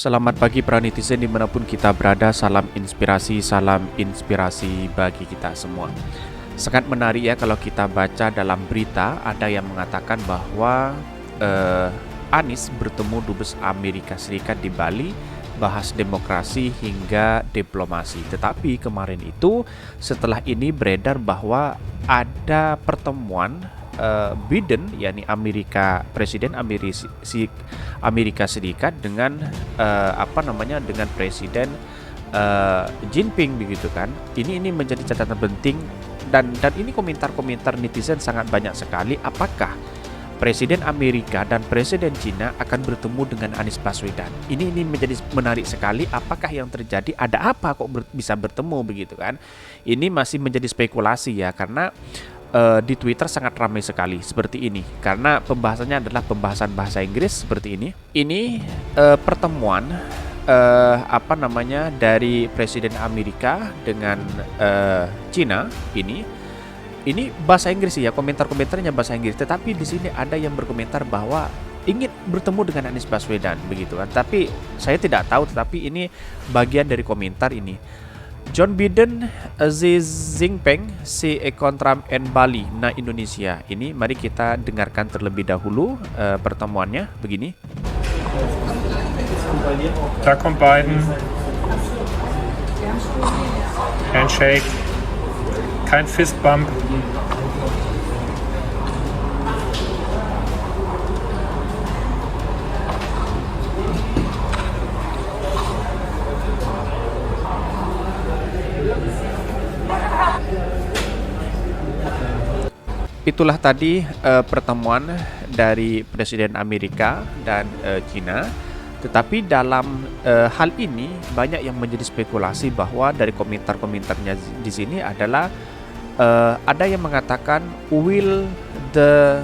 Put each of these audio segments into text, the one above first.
Selamat pagi para netizen dimanapun kita berada, salam inspirasi bagi kita semua. Sangat menarik ya kalau kita baca dalam berita ada yang mengatakan bahwa Anies bertemu Dubes Amerika Serikat di Bali, bahas demokrasi hingga diplomasi. Tetapi kemarin itu setelah ini beredar bahwa ada pertemuan Biden, yakni Presiden Amerika Serikat dengan dengan Presiden Jinping begitu kan. Ini menjadi catatan penting dan ini komentar-komentar netizen sangat banyak sekali. Apakah Presiden Amerika dan Presiden Cina akan bertemu dengan Anies Baswedan? Ini menjadi menarik sekali. Apakah yang terjadi? Ada apa kok bisa bertemu begitu kan? Ini masih menjadi spekulasi ya, karena di Twitter sangat ramai sekali seperti ini, karena pembahasannya adalah pembahasan bahasa Inggris seperti ini. Ini pertemuan dari Presiden Amerika dengan Cina ini bahasa Inggris ya, komentarnya bahasa Inggris. Tetapi di sini ada yang berkomentar bahwa ingin bertemu dengan Anies Baswedan begitu kan. Tapi saya tidak tahu, tetapi ini bagian dari komentar ini. John Biden, Xi Jinping, si Trump and Bali, na Indonesia. Ini mari kita dengarkan terlebih dahulu pertemuannya begini. Da kommt Biden. Handshake. Kein Fist Bump. Itulah tadi pertemuan dari Presiden Amerika dan Cina. Tetapi dalam hal ini banyak yang menjadi spekulasi bahwa dari komentar-komentarnya di sini adalah ada yang mengatakan will the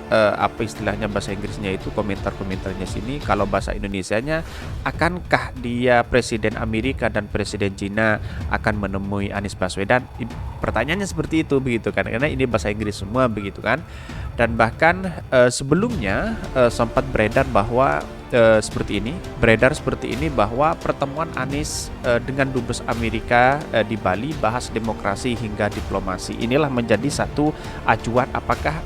apa istilahnya bahasa Inggrisnya itu, komentarnya sini. Kalau bahasa Indonesianya, akankah dia Presiden Amerika dan Presiden Cina akan menemui Anies Baswedan? Pertanyaannya seperti itu begitu kan, karena ini bahasa Inggris semua begitu kan. Dan bahkan sebelumnya sempat beredar seperti ini bahwa pertemuan Anies dengan Dubes Amerika di Bali, bahas demokrasi hingga diplomasi. Inilah menjadi satu acuan apakah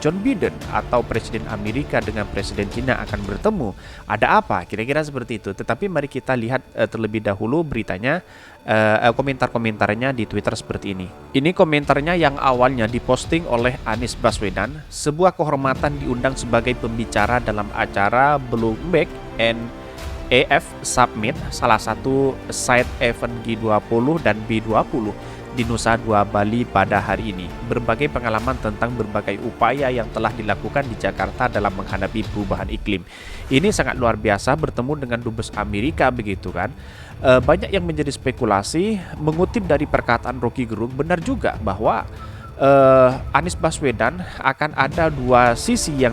John Biden atau Presiden Amerika dengan Presiden Cina akan bertemu. Ada apa? Kira-kira seperti itu. Tetapi mari kita lihat terlebih dahulu beritanya, komentar-komentarnya di Twitter seperti ini. Ini komentarnya yang awalnya diposting oleh Anies Baswedan. Sebuah kehormatan diundang sebagai pembicara dalam acara Bloomberg and AF Summit, salah satu side event G20 dan B20 di Nusa Dua Bali pada hari ini. Berbagai pengalaman tentang berbagai upaya yang telah dilakukan di Jakarta dalam menghadapi perubahan iklim. Ini sangat luar biasa bertemu dengan Dubes Amerika begitu kan. Banyak yang menjadi spekulasi, mengutip dari perkataan Rocky Gerung, benar juga bahwa Anies Baswedan akan ada dua sisi yang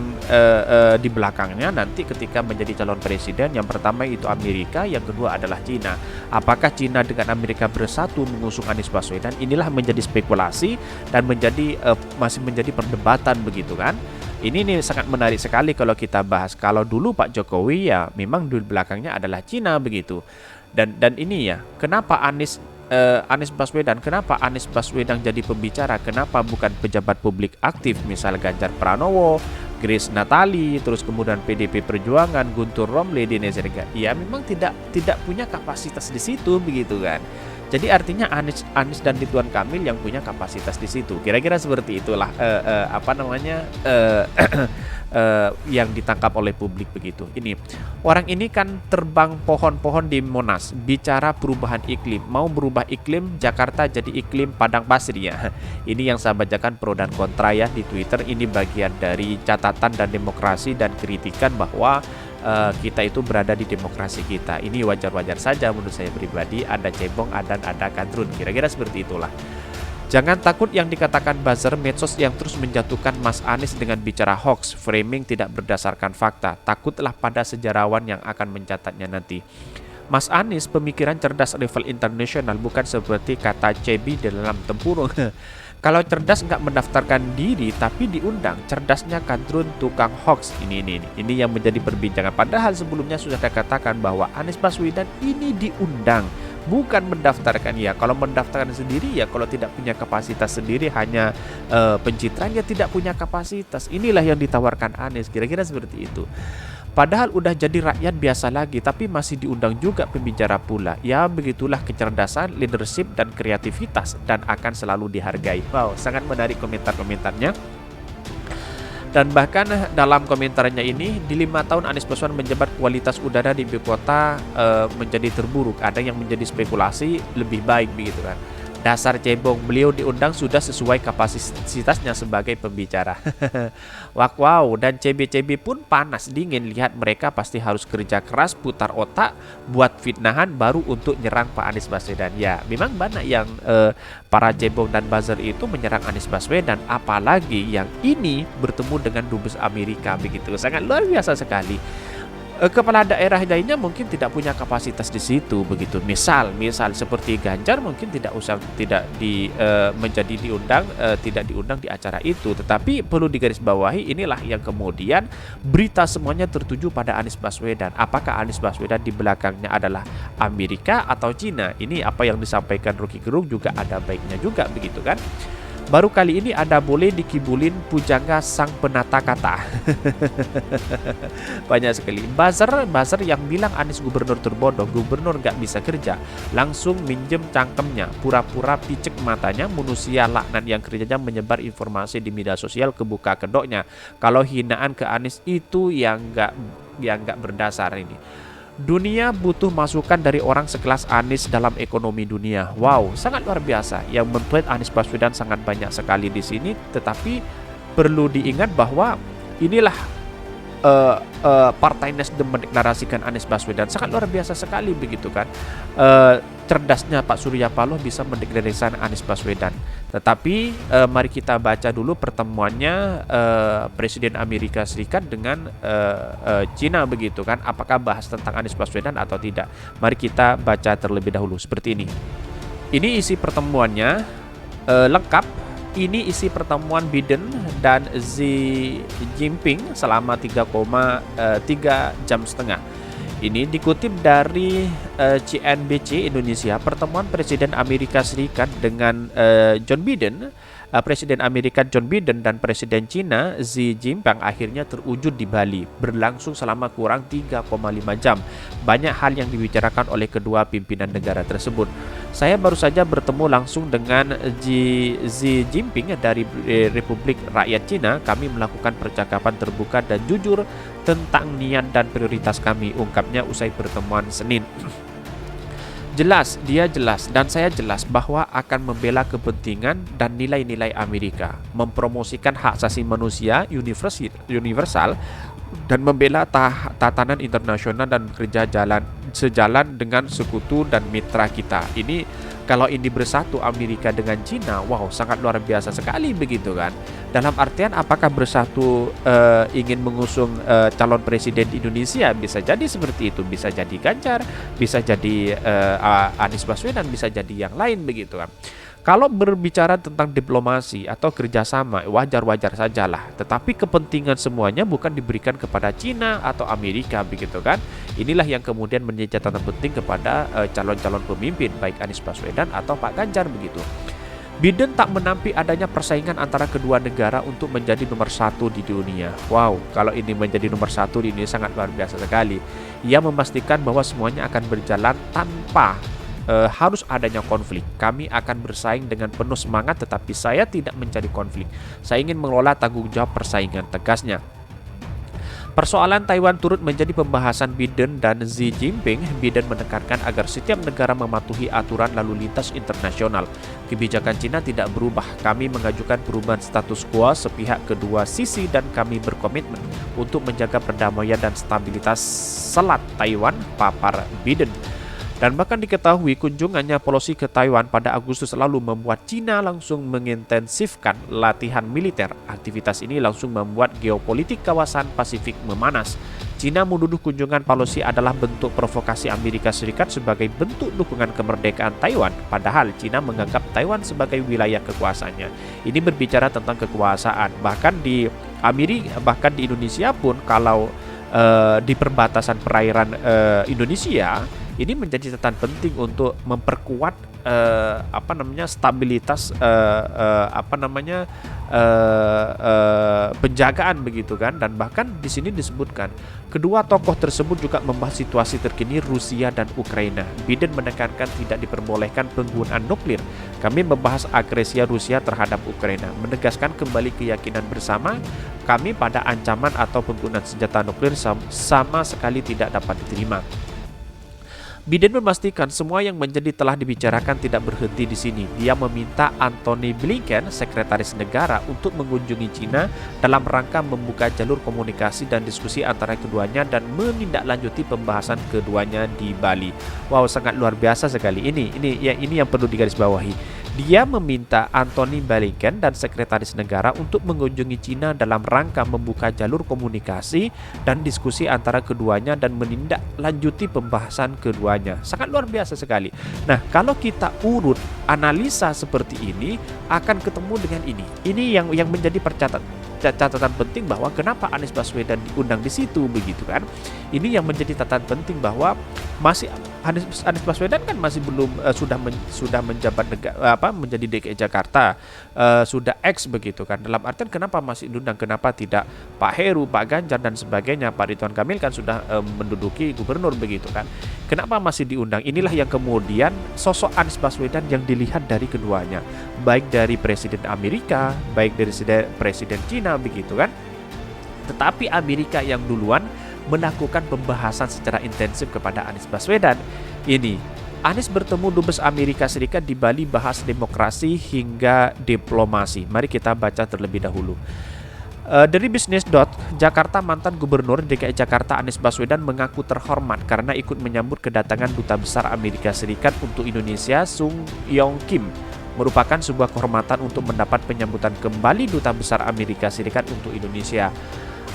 di belakangnya nanti ketika menjadi calon presiden. Yang pertama itu Amerika, yang kedua adalah Cina. Apakah Cina dengan Amerika bersatu mengusung Anies Baswedan? Inilah menjadi spekulasi dan masih menjadi perdebatan begitu kan. Ini sangat menarik sekali kalau kita bahas. Kalau dulu Pak Jokowi ya memang di belakangnya adalah Cina begitu. Dan ini ya, kenapa Anies Baswedan jadi pembicara? Kenapa bukan pejabat publik aktif, misal Ganjar Pranowo, Grace Natali, terus kemudian PDP Perjuangan, Guntur Romli di Indonesia? Ya memang tidak punya kapasitas di situ begitu kan. Jadi artinya Anies dan Ridwan Kamil yang punya kapasitas di situ. Kira-kira seperti itulah yang ditangkap oleh publik begitu. Ini orang ini kan terbang pohon-pohon di Monas, bicara perubahan iklim, mau berubah iklim Jakarta jadi iklim padang pasir ya. Ini yang saya bacakan pro dan kontra ya di Twitter. Ini bagian dari catatan dan demokrasi dan kritikan bahwa kita itu berada di demokrasi kita. Ini wajar-wajar saja menurut saya pribadi. Ada cebong, ada kadrun. Kira-kira seperti itulah. Jangan takut yang dikatakan buzzer medsos yang terus menjatuhkan Mas Anies dengan bicara hoax, framing tidak berdasarkan fakta. Takutlah pada sejarawan yang akan mencatatnya nanti. Mas Anies pemikiran cerdas level internasional, bukan seperti kata Cebi dalam tempurung. Kalau cerdas nggak mendaftarkan diri tapi diundang, cerdasnya kadrun tukang hoax. Ini yang menjadi perbincangan. Padahal sebelumnya sudah dikatakan bahwa Anies Baswedan ini diundang, bukan mendaftarkan. Ya, kalau mendaftarkan sendiri ya, kalau tidak punya kapasitas sendiri, hanya pencitraan, ya tidak punya kapasitas. Inilah yang ditawarkan Anies, kira-kira seperti itu. Padahal udah jadi rakyat biasa lagi, tapi masih diundang juga pembicara pula. Ya begitulah kecerdasan, leadership, dan kreativitas, dan akan selalu dihargai. Wow, sangat menarik komentar-komentarnya. Dan bahkan dalam komentarnya ini, di 5 tahun Anies Baswedan menjabat, kualitas udara di ibu kota menjadi terburuk. Ada yang menjadi spekulasi lebih baik begitu kan. Dasar cebong, beliau diundang sudah sesuai kapasitasnya sebagai pembicara. Wow, dan CB-CB pun panas dingin. Lihat mereka pasti harus kerja keras, putar otak, buat fitnahan baru untuk nyerang Pak Anies Baswedan. Ya, memang banyak yang para cebong dan buzzer itu menyerang Anies Baswedan. Apalagi yang ini bertemu dengan dubes Amerika begitu. Sangat luar biasa sekali. Kepala daerah lainnya mungkin tidak punya kapasitas di situ begitu. Misal seperti Ganjar mungkin tidak tidak diundang di acara itu. Tetapi perlu digarisbawahi, inilah yang kemudian berita semuanya tertuju pada Anies Baswedan. Apakah Anies Baswedan di belakangnya adalah Amerika atau Cina? Ini apa yang disampaikan Rocky Gerung juga ada baiknya juga begitu kan. Baru kali ini ada boleh dikibulin pujangga sang penata kata. Banyak sekali buzzer yang bilang Anies gubernur terbodoh, gubernur gak bisa kerja, langsung minjem cangkemnya, pura-pura picek matanya, manusia laknat yang kerjanya menyebar informasi di media sosial kebuka kedoknya. Kalau hinaan ke Anies itu yang gak berdasar ini. Dunia butuh masukan dari orang sekelas Anies dalam ekonomi dunia. Wow, sangat luar biasa. Yang men-tweet Anies Baswedan sangat banyak sekali di sini. Tetapi perlu diingat bahwa inilah Partai Nasdem mendeklarasikan Anies Baswedan. Sangat luar biasa sekali begitu kan. Cerdasnya Pak Surya Paloh bisa mendeklarasikan Anies Baswedan. Tetapi mari kita baca dulu pertemuannya Presiden Amerika Serikat dengan Cina begitu kan. Apakah bahas tentang Anies Baswedan atau tidak? Mari kita baca terlebih dahulu seperti ini. Ini isi pertemuannya lengkap. Ini isi pertemuan Biden dan Xi Jinping selama 3,3 jam setengah. Ini dikutip dari CNBC Indonesia. Pertemuan Presiden Amerika Serikat dengan Presiden Amerika John Biden dan Presiden Cina Xi Jinping akhirnya terwujud di Bali, berlangsung selama kurang 3,5 jam. Banyak hal yang dibicarakan oleh kedua pimpinan negara tersebut. Saya baru saja bertemu langsung dengan Xi Jinping dari Republik Rakyat Cina. Kami melakukan percakapan terbuka dan jujur tentang niat dan prioritas kami, ungkapnya usai pertemuan Senin. Dia jelas dan saya jelas bahwa akan membela kepentingan dan nilai-nilai Amerika, mempromosikan hak asasi manusia universal dan membela tatanan internasional dan bekerja sejalan dengan sekutu dan mitra kita. Kalau ini bersatu Amerika dengan Cina, wow, sangat luar biasa sekali begitu kan. Dalam artian apakah bersatu ingin mengusung calon presiden di Indonesia? Bisa jadi seperti itu, bisa jadi Ganjar, bisa jadi Anies Baswedan, bisa jadi yang lain begitu kan. Kalau berbicara tentang diplomasi atau kerjasama, wajar-wajar sajalah. Tetapi kepentingan semuanya bukan diberikan kepada Cina atau Amerika begitu kan. Inilah yang kemudian menjadi catatan penting kepada calon-calon pemimpin, baik Anies Baswedan atau Pak Ganjar begitu. Biden tak menampik adanya persaingan antara kedua negara untuk menjadi nomor satu di dunia. Wow, kalau ini menjadi nomor satu di dunia sangat luar biasa sekali. Ia memastikan bahwa semuanya akan berjalan tanpa harus adanya konflik. Kami akan bersaing dengan penuh semangat, tetapi saya tidak mencari konflik. Saya ingin mengelola tanggung jawab persaingan, tegasnya. Persoalan Taiwan turut menjadi pembahasan Biden dan Xi Jinping. Biden menekankan agar setiap negara mematuhi aturan lalu lintas internasional. Kebijakan Cina tidak berubah. Kami mengajukan perubahan status quo sepihak kedua sisi dan kami berkomitmen untuk menjaga perdamaian dan stabilitas Selat Taiwan, papar Biden. Dan bahkan diketahui kunjungannya Pelosi ke Taiwan pada Agustus lalu membuat Cina langsung mengintensifkan latihan militer. Aktivitas ini langsung membuat geopolitik kawasan Pasifik memanas. Cina menuduh kunjungan Pelosi adalah bentuk provokasi Amerika Serikat sebagai bentuk dukungan kemerdekaan Taiwan, padahal Cina menganggap Taiwan sebagai wilayah kekuasaannya. Ini berbicara tentang kekuasaan. Bahkan di Indonesia pun, kalau di perbatasan perairan Indonesia, ini menjadi catatan penting untuk memperkuat stabilitas penjagaan begitu kan. Dan bahkan di sini disebutkan kedua tokoh tersebut juga membahas situasi terkini Rusia dan Ukraina. Biden menekankan tidak diperbolehkan penggunaan nuklir. Kami membahas agresi Rusia terhadap Ukraina, menegaskan kembali keyakinan bersama kami pada ancaman atau penggunaan senjata nuklir sama sekali tidak dapat diterima. Biden memastikan semua yang menjadi telah dibicarakan tidak berhenti di sini. Dia meminta Antony Blinken, sekretaris negara, untuk mengunjungi Cina dalam rangka membuka jalur komunikasi dan diskusi antara keduanya dan menindaklanjuti pembahasan keduanya di Bali. Wow, sangat luar biasa sekali. Ini yang perlu digarisbawahi. Dia meminta Antony Blinken dan sekretaris negara untuk mengunjungi Cina dalam rangka membuka jalur komunikasi dan diskusi antara keduanya dan menindaklanjuti pembahasan keduanya. Sangat luar biasa sekali. Nah, kalau kita urut analisa seperti ini, akan ketemu dengan ini. Ini yang menjadi catatan penting bahwa kenapa Anies Baswedan diundang di situ begitu kan. Ini yang menjadi catatan penting bahwa masih Anies Baswedan kan masih belum sudah menjabat menjadi DKI Jakarta, sudah ex begitu kan. Dalam artian kenapa masih diundang, kenapa tidak Pak Heru, Pak Ganjar dan sebagainya, Pak Ridwan Kamil kan sudah menduduki gubernur begitu kan. Kenapa masih diundang? Inilah yang kemudian sosok Anies Baswedan yang dilihat dari keduanya, baik dari Presiden Amerika, baik dari Presiden Cina begitu kan. Tetapi Amerika yang duluan melakukan pembahasan secara intensif kepada Anies Baswedan. Ini Anies bertemu Dubes Amerika Serikat di Bali, bahas demokrasi hingga diplomasi. Mari kita baca terlebih dahulu. Dari Business. Jakarta, mantan Gubernur DKI Jakarta Anies Baswedan mengaku terhormat karena ikut menyambut kedatangan Duta Besar Amerika Serikat untuk Indonesia, Sung Yong Kim. Merupakan sebuah kehormatan untuk mendapat penyambutan kembali Duta Besar Amerika Serikat untuk Indonesia.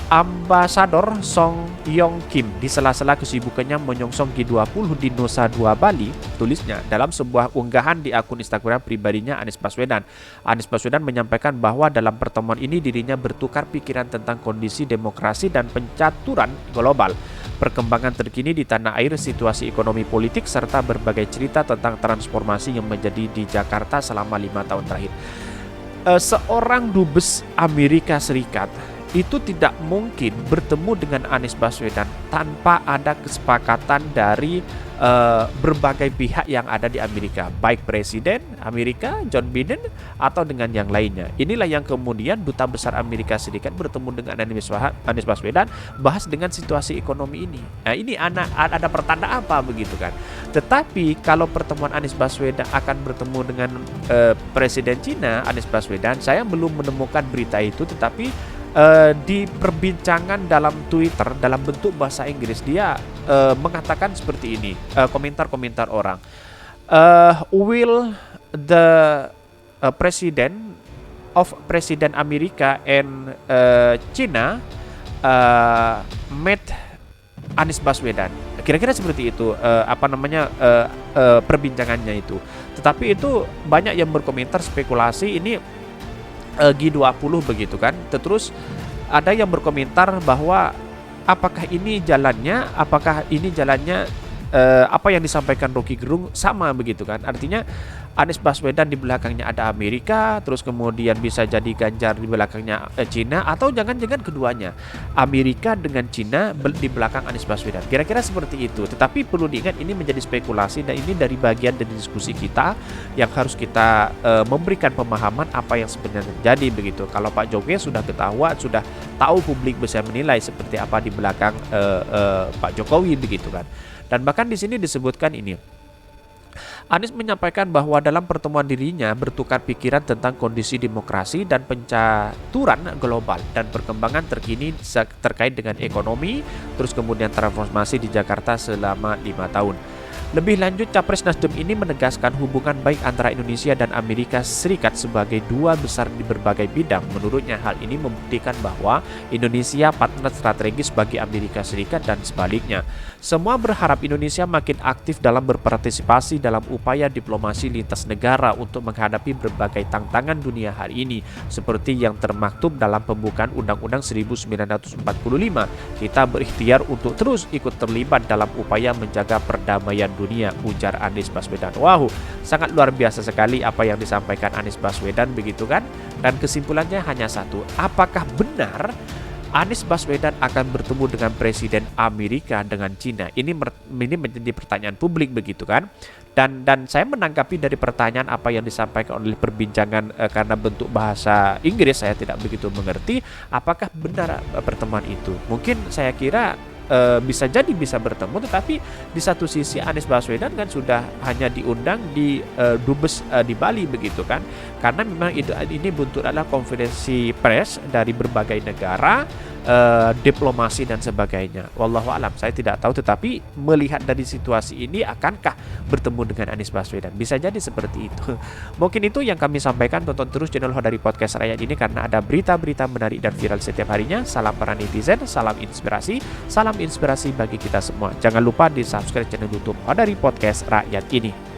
Ambasador Song Yong Kim di sela-sela kesibukannya menyongsong G20 di Nusa Dua Bali, tulisnya dalam sebuah unggahan di akun Instagram pribadinya Anies Baswedan. Anies Baswedan menyampaikan bahwa dalam pertemuan ini dirinya bertukar pikiran tentang kondisi demokrasi dan pencaturan global, perkembangan terkini di tanah air, situasi ekonomi politik, serta berbagai cerita tentang transformasi yang menjadi di Jakarta selama 5 tahun terakhir. Seorang dubes Amerika Serikat itu tidak mungkin bertemu dengan Anies Baswedan tanpa ada kesepakatan dari berbagai pihak yang ada di Amerika, baik Presiden Amerika John Biden atau dengan yang lainnya. Inilah yang kemudian Duta Besar Amerika Serikat bertemu dengan Anies Baswedan, bahas dengan situasi ekonomi ini. Nah, ini ada pertanda apa begitu kan. Tetapi kalau pertemuan Anies Baswedan akan bertemu dengan Presiden Cina Anies Baswedan, saya belum menemukan berita itu. Tetapi di perbincangan dalam Twitter dalam bentuk bahasa Inggris, dia mengatakan seperti ini, komentar-komentar orang. Will the President Amerika and China met Anies Baswedan? Kira-kira seperti itu perbincangannya itu. Tetapi itu banyak yang berkomentar, spekulasi ini G20 begitu kan. Terus ada yang berkomentar bahwa apakah ini jalannya apa yang disampaikan Rocky Gerung sama begitu kan. Artinya Anies Baswedan di belakangnya ada Amerika, terus kemudian bisa jadi Ganjar di belakangnya Cina, atau jangan-jangan keduanya, Amerika dengan Cina di belakang Anies Baswedan. Kira-kira seperti itu. Tetapi perlu diingat, ini menjadi spekulasi dan ini dari bagian dari diskusi kita yang harus kita memberikan pemahaman apa yang sebenarnya terjadi begitu. Kalau Pak Jokowi sudah ketahuan, sudah tahu, publik bisa menilai seperti apa di belakang Pak Jokowi begitu kan. Dan bahkan di sini disebutkan ini, Anies menyampaikan bahwa dalam pertemuan dirinya bertukar pikiran tentang kondisi demokrasi dan pencaturan global dan perkembangan terkini terkait dengan ekonomi, terus kemudian transformasi di Jakarta selama 5 tahun. Lebih lanjut, Capres Nasdem ini menegaskan hubungan baik antara Indonesia dan Amerika Serikat sebagai dua besar di berbagai bidang. Menurutnya, hal ini membuktikan bahwa Indonesia partner strategis bagi Amerika Serikat dan sebaliknya. Semua berharap Indonesia makin aktif dalam berpartisipasi dalam upaya diplomasi lintas negara untuk menghadapi berbagai tantangan dunia hari ini, seperti yang termaktub dalam pembukaan Undang-Undang 1945. Kita berikhtiar untuk terus ikut terlibat dalam upaya menjaga perdamaian dunia, ujar Anies Baswedan. Wow, sangat luar biasa sekali apa yang disampaikan Anies Baswedan, begitu kan? Dan kesimpulannya hanya satu, apakah benar Anies Baswedan akan bertemu dengan Presiden Amerika dengan Cina? Ini menjadi pertanyaan publik, begitu kan? Dan saya menanggapi dari pertanyaan apa yang disampaikan oleh perbincangan karena bentuk bahasa Inggris saya tidak begitu mengerti. Apakah benar pertemuan itu? Mungkin saya kira bisa jadi bisa bertemu, tetapi di satu sisi Anies Baswedan kan sudah hanya diundang di Dubes di Bali, begitu kan, karena memang ini bentuk adalah konferensi pers dari berbagai negara, diplomasi dan sebagainya. Wallahu alam, saya tidak tahu, tetapi melihat dari situasi ini akankah bertemu dengan Anies Baswedan? Bisa jadi seperti itu. Mungkin itu yang kami sampaikan. Tonton terus channel Hodari Podcast Rakyat ini karena ada berita-berita menarik dan viral setiap harinya. Salam para netizen, salam inspirasi bagi kita semua. Jangan lupa di subscribe channel YouTube Hodari Podcast Rakyat ini.